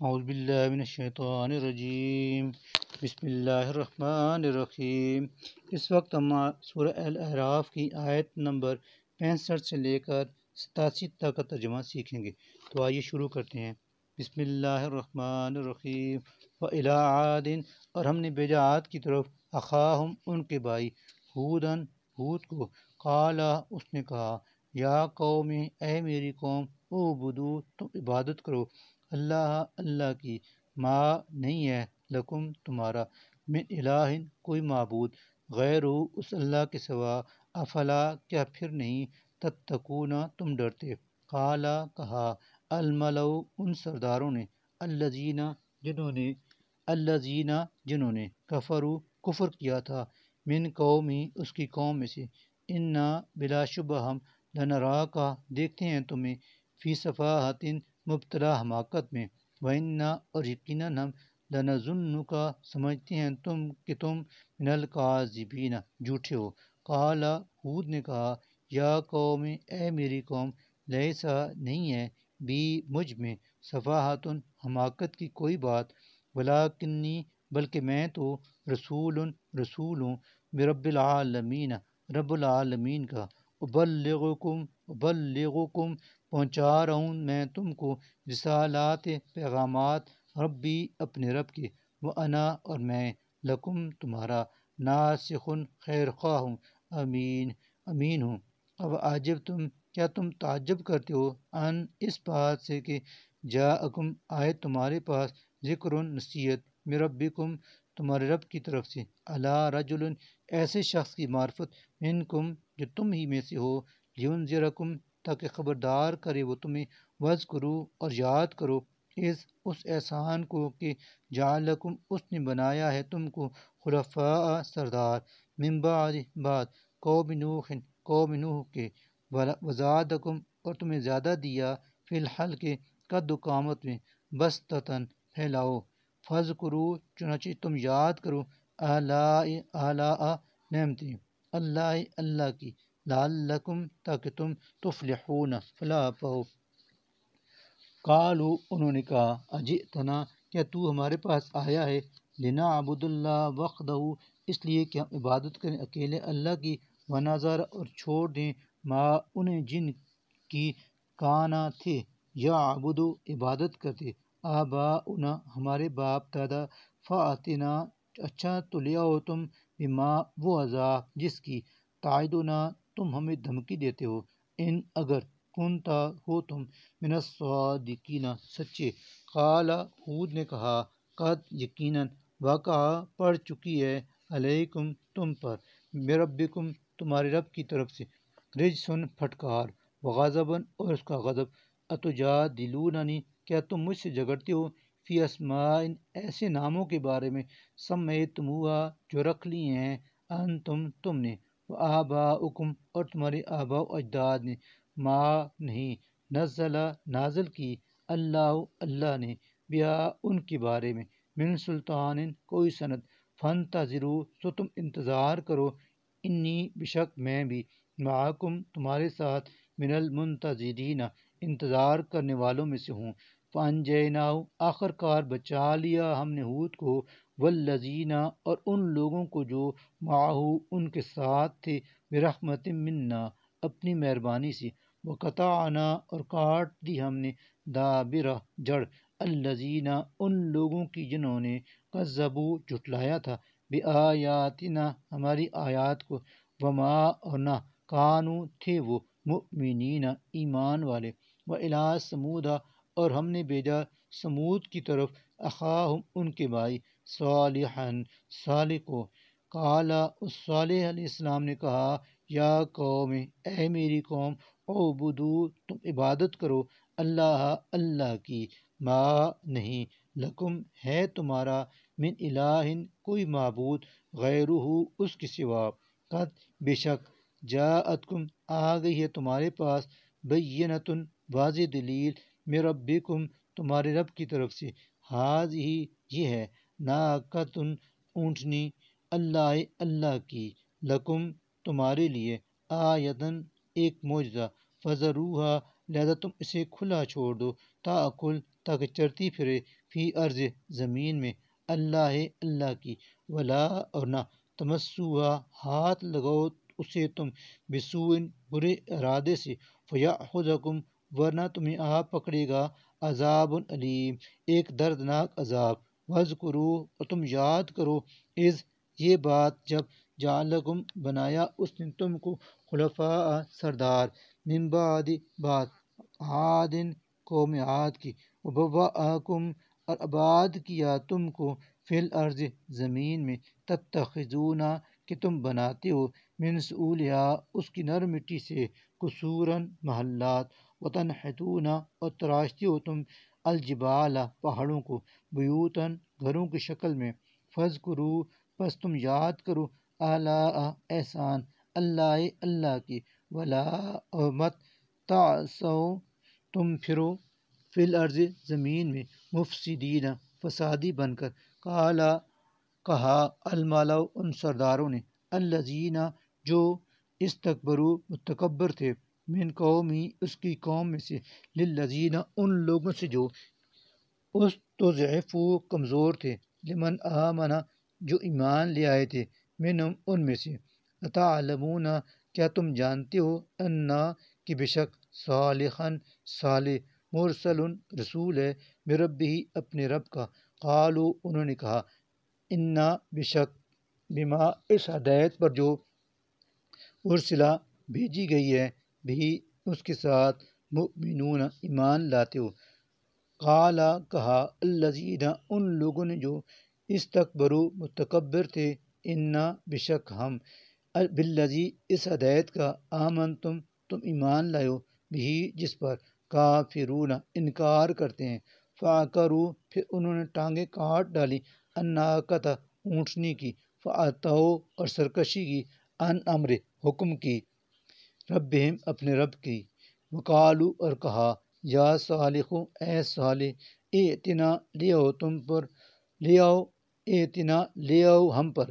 اعوذ باللہ من الشیطان الرجیم، بسم اللہ الرحمن الرحیم۔ اس وقت ہم سورہ الاعراف کی آیت نمبر 65 سے لے کر 87 تک کا ترجمہ سیکھیں گے۔ تو آئیے شروع کرتے ہیں۔ بسم اللہ الرحمن الرحیم۔ وَإِلَىٰ عَادٍ، اور ہم نے بھیجا عاد کی طرف، اخاہم ان کے بھائی، ہودن ہود کو، قال اس نے کہا، یا قوم اے میری قوم، اعبدوا تم عبادت کرو، اللہ کی، ما نہیں ہے، لکم تمہارا، من الہ کوئی معبود، غیر اس اللہ کے سوا، افلا کیا پھر نہیں، تتقون تم ڈرتے، قالا کہا، الملؤ ان سرداروں نے، جنہوں نے کفروا کفر کیا تھا، من قومی اس کی قوم میں سے، انا بلا شبہ ہم، لنراکا دیکھتے ہیں تمہیں، فی صفاحت مبتلا حماقت میں، وَإِنَّا اور یقیناً ہم، لَنَظُنُّکَ سمجھتے ہیں کہ تم من الکاذبین جھوٹے ہو۔ قال ہود نے کہا، یا قوم اے میری قوم، لیسا نہیں ہے، بی مجھ میں، صفاحت حماقت کی کوئی بات، ولیکنی بلکہ میں تو، رسول ہوں، برب العالمین رب العالمین کا، ابلغکم پہنچا رہا ہوں میں تم کو، رسالات پیغامات، ربی اپنے رب کے، وانا اور میں، لکم تمہارا، ناسخ خیر خواہ ہوں، امین ہوں۔ اب عاجب تم کیا تم تعجب کرتے ہو، ان اس بات سے کہ جاءکم آئے تمہارے پاس، ذکر نصیحت، من ربکم تمہارے رب کی طرف سے، علی رجل ایسے شخص کی معرفت، منکم جو تم ہی میں سے ہو، لینذرکم تاکہ خبردار کرے وہ تمہیں، وذکروا اور یاد کرو، اس احسان کو کہ جعلکم اس نے بنایا ہے تم کو، خلفاء سردار، من بعد قوم نوح کے، وزادکم اور تمہیں زیادہ دیا، فی الحلق قد و قامت میں، بسطتاً پھیلاؤ، فاذکروا چنانچہ تم یاد کرو، آلاء نعمتیں، اللہ کی، لعلکم تاکہ تم تفلحون فلاح پاؤ۔ قالوا انہوں نے کہا، اجئتنا کیا تو ہمارے پاس آیا ہے، لنعبد اللہ وحدہ اس لیے کہ ہم عبادت کریں اکیلے اللہ کی، ونذر اور چھوڑ دیں، ما انہیں جن کی، کانا تھے، یعبد عبادت کرتے، آباؤنا ہمارے باپ دادا، فاتنا اچھا تو لے آؤ تم، بما وہ عذاب جس کی، تعدنا تم ہمیں دھمکی دیتے ہو، ان اگر کنتا ہو تم، من الصادقین سچے۔ قال ہود نے کہا، قد یقیناً، وقع پڑ چکی ہے، علیکم تم پر، بربکم تمہارے رب کی طرف سے، رجسن پھٹکار، وغضبن اور اس کا غضب، اتجادلوننی کیا تم مجھ سے جھگڑتے ہو، فی اسماء ایسے ناموں کے بارے میں، سمیتموہا جو رکھ لی ہیں، تم نے، وآباؤکم اور تمہارے آباء و اجداد نے، ما نہیں، نازل کی، اللہ نے، بیا ان کے بارے میں، من سلطان کوئی سند، فانتظروا سو تم انتظار کرو، انی بشک میں بھی، معکم تمہارے ساتھ، من المنتظرین انتظار کرنے والوں میں سے ہوں۔ فانجیناہ آخر کار بچا لیا ہم نے ہود کو، والذین اور ان لوگوں کو جو، معہو ان کے ساتھ تھے، برحمت منا اپنی مہربانی سے، وقطعنا اور کاٹ دی ہم نے، دابرہ جڑ، الذین ان لوگوں کی جنہوں نے، کذبوا جھٹلایا تھا، بآیاتنا ہماری آیات کو، وما اور نہ، کانوا تھے وہ، مؤمنین ایمان والے، وإلی ثمود اور ہم نے بھیجا سمود کی طرف، اخاہم ان کے بھائی، صالحا صالح کو، قال اس صالح علیہ السلام نے کہا، یا قوم اے میری قوم، اعبدوا تم عبادت کرو، اللہ کی، ما نہیں، لکم ہے تمہارا، من الہ کوئی معبود، غیرہ اس کے سوا، قد بے شک، جاءتکم آ گئی ہے تمہارے پاس، بینۃ واضح دلیل، من ربکم تمہارے رب کی طرف سے، ہذہ یہ ہے، ناقۃ اونٹنی، اللہ کی، لکم تمہارے لیے، آیتن ایک معجزہ، فذروہا لہذا تم اسے کھلا چھوڑ دو، تاکل تاکہ چرتی پھرے فی ارض زمین میں اللہ کی، ولا اور نہ تمسوہا ہاتھ لگاؤ اسے تم بسوء برے ارادے سے، فیاخذکم ورنہ تمہیں پکڑے گا عذاب علیم ایک دردناک عذاب، وذکروا اور تم یاد کرو اذ یہ بات جب جعلکم بنایا اس نے تم کو خلفاء سردار من بعد عاد قوم عاد کی، وبوأکم اور آباد کیا تم کو فی الارض زمین میں، تتخذون کہ تم بناتے ہو من سہولہا اس کی نر مٹی سے، قصوراً محلات، وتنحتون اور تراشتے ہو تم الجبال پہاڑوں کو، بیوتاً گھروں کی شکل میں، فاذکروا پس تم یاد کرو آلاء احسان اللہ کی، ولا اور مت تعثوا تم پھرو فی الارض زمین میں مفسدین فسادی بن کر، کہا الملأ ان سرداروں نے، الذین جو استکبروا متکبر تھے، من قومی اس کی قوم میں سے، للذین ان لوگوں سے جو استضعفوا کمزور تھے، لمن آمن جو ایمان لے آئے تھے، منہم ان میں سے، اتعلمون کیا تم جانتے ہو، انا کہ بے شک صالحا صالح مرسل رسول ہے، بربہ اپنے رب کا، قالوا انہوں نے کہا، انا بے شک بما اس ہدایت پر جو ارسلہ بھیجی گئی ہے، بھی اس کے ساتھ مؤمنون ایمان لاتے ہو، قال کہا الذین ان لوگوں نے جو استکبروا متکبر تھے، انا بے شک ہم، بالذی اس ہدایت کا، آمنتم تم ایمان لائے ہو، بھی جس پر، کافرون انکار کرتے ہیں، فعقروا پھر انہوں نے ٹانگیں کاٹ ڈالی، الناقۃ اونٹنی کی، فعتوا اور سرکشی کی، عن امر حکم کی، ربہم اپنے رب کی، وقالوا اور کہا، یا صالح اے صالح، ائتنا لے آؤ تم پر، لے آؤ ائتنا لے آؤ ہم پر،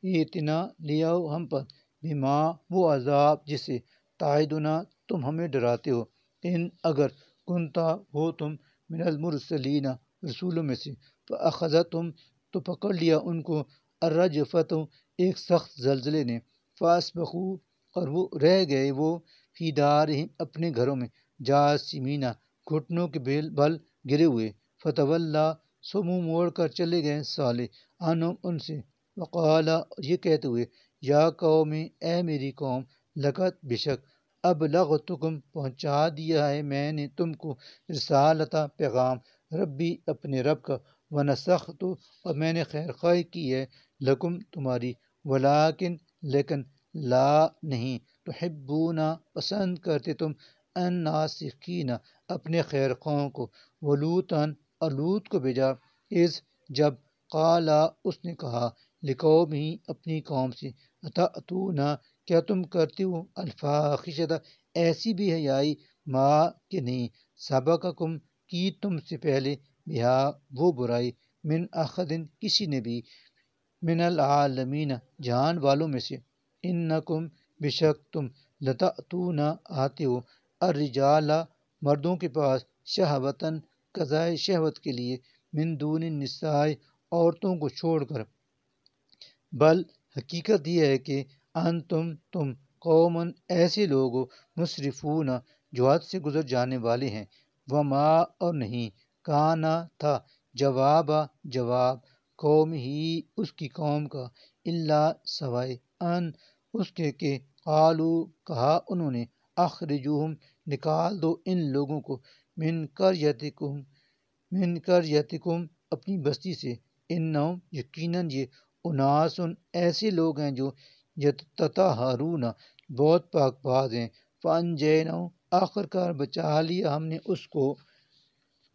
ائتنا لے آؤ ہم پر، بما وہ عذاب جسے، تعدنا تم ہمیں ڈراتے ہو، ان اگر کنتا ہو تم، من المرسلین رسولوں میں سے، فاخذتہم تو پکڑ لیا ان کو، الرجفۃ ایک سخت زلزلے نے، فاصبحوا اور وہ رہ گئے وہ، فی دارہم اپنے گھروں میں، جاثمین گھٹنوں کے بل گرے ہوئے، فتولی سو منہ موڑ کر چلے گئے صالح عنہم ان سے، وقال اور یہ کہتے ہوئے، یا قوم اے میری قوم، لقد بے شک ابلغتکم پہنچا دیا ہے میں نے تم کو، رسالت پیغام، ربی اپنے رب کا، ونصحت اور میں نے خیر خواہی کی ہے، لکم تمہاری، ولیکن لیکن، لا نہیں، تحبون پسند کرتے تم، الناسخین اپنے خیر خواہوں کو، ولوطاً اور لوط کو بھیجا، اذ جب، قالا اس نے کہا، لقومہ اپنی قوم سے، اتأتون کیا تم کرتے ہو، الفاحشۃ ایسی بھی حیائی، ما کہ نہیں، سبقکم کی تم سے پہلے، بہا وہ برائی، من احد کسی نے بھی، من العالمین جہان والوں میں سے، انکم بے شک تم، لتأتون آتے ہو، الرجال مردوں کے پاس، شہوتاً قضائے شہوت کے لیے، من دون النساء عورتوں کو چھوڑ کر، بل حقیقت یہ ہے کہ تم قومن ایسے لوگ ہو، مسرفون جو حد سے گزر جانے والے ہیں، وما اور نہیں، کانا تھا، جواب قوم ہی اس کی قوم کا، الا سوائے، ان اس کے کہ، قالو کہا انہوں نے، اخرجوہم نکال دو ان لوگوں کو، من قریتکم اپنی بستی سے، انہم یقیناً یہ، اناس ایسے لوگ ہیں جو، یتطہرون بہت پاک باز ہیں، فانجیناہ آخر کار بچا لیا ہم نے اس کو،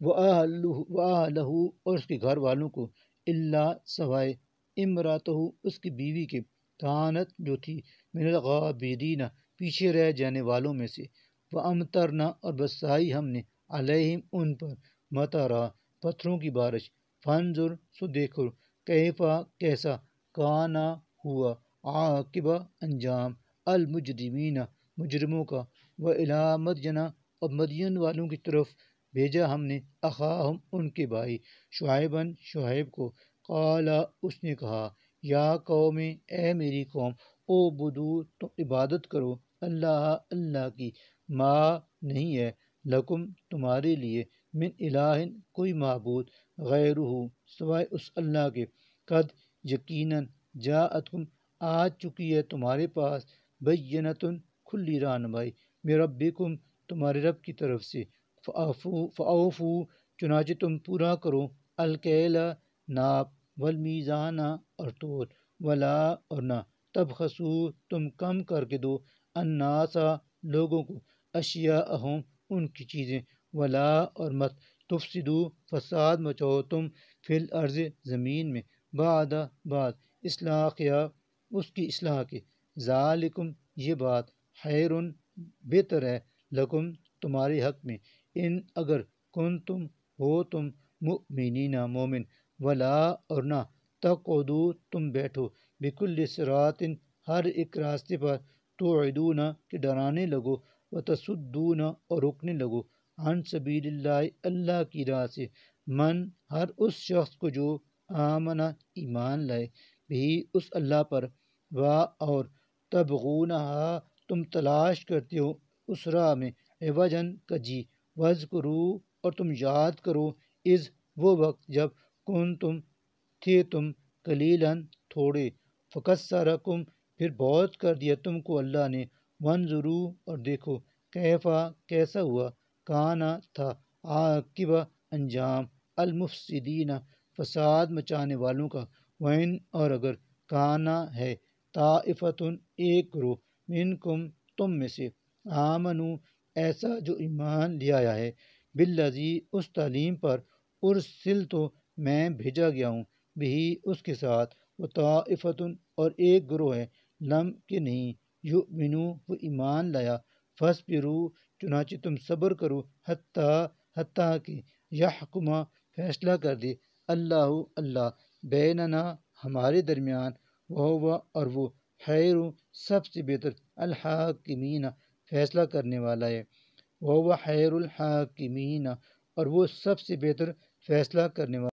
وَأَهْلَهُ اور اس کے گھر والوں کو، الا سوائے، امراتہ اس کی بیوی کے، کانت جو تھی، من الغابرین پیچھے رہ جانے والوں میں سے، وَأَمْطَرْنَا اور برسائی ہم نے، علیہم ان پر، مطرا پتھروں کی بارش، فانظر سو دیکھو، کیفا کیسا، کانا ہوا، عاقبہ انجام، المجرمین مجرموں کا، وإلی مدین اور مدین والوں کی طرف، بھیجا ہم نے اخاہم ان کے بھائی شعیباً شعیب کو، قال اس نے کہا یا قوم اے میری قوم، او بدو تم عبادت کرو اللہ اللہ کی، ما نہیں ہے لکم تمہارے لیے، من الہ کوئی معبود، غیرہ سوائے اس اللہ کے، قد یقیناً جاءتکم آ چکی ہے تمہارے پاس، بینتن کھلی رہنمائی، من ربکم تمہارے رب کی طرف سے، فاوفو چنانچہ تم پورا کرو، الکیلا ناپ، والمیزان اور تول، ولا اور نہ، تبخسو تم کم کر کے دو، الناسا لوگوں کو، اشیاءہم ان کی چیزیں، ولا اور مت، تفسدو فساد مچاؤ تم، فی الارض زمین میں، بعد اصلاحیا اس کی اصلاح کے، ذالکم یہ بات، خیرن بہتر ہے، لکم تمہارے حق میں، ان اگر کنتم ہو تم مؤمنین مومن، ولا اور نہ، تقعدو تم بیٹھو، بکل صراط ہر ایک راستے پر، توعدون کہ ڈرانے لگو، وتصدون اور روکنے لگو، عن سبیل اللہ اللہ کی راہ سے، من ہر اس شخص کو جو آمنا ایمان لائے، بھی اس اللہ پر، وا اور تبغونہا تم تلاش کرتے ہو اس راہ میں، عوجن کجی، وذکرو اور تم یاد کرو، از وہ وقت جب کنتم تھے تم، قلیلاً تھوڑے، فکثرکم پھر بہت کر دیا تم کو اللہ نے، وانظرو اور دیکھو، کیفا کیسا ہوا، کانا تھا، عاقبہ انجام، المفسدین فساد مچانے والوں کا، وَإِنْ اور اگر کانا ہے، طائفتن ایک گروہ، منکم تم میں سے، آمنو ایسا جو ایمان لے آیا ہے، بالذی اس تعلیم پر، ارسلتو میں بھیجا گیا ہوں، بھی اس کے ساتھ، وطائفتن اور ایک گروہ ہے، لم کہ نہیں، یؤمنو وہ ایمان لایا، فاصبرو چنانچہ تم صبر کرو، حتیٰ کہ یحکمہ فیصلہ کر دے، اللہ اللہ، بیننا ہمارے درمیان، وہو اور وہ، خیر سب سے بہتر، الحاکمین فیصلہ کرنے والا ہے، وہو خیر الحاکمین اور وہ سب سے بہتر فیصلہ کرنے والا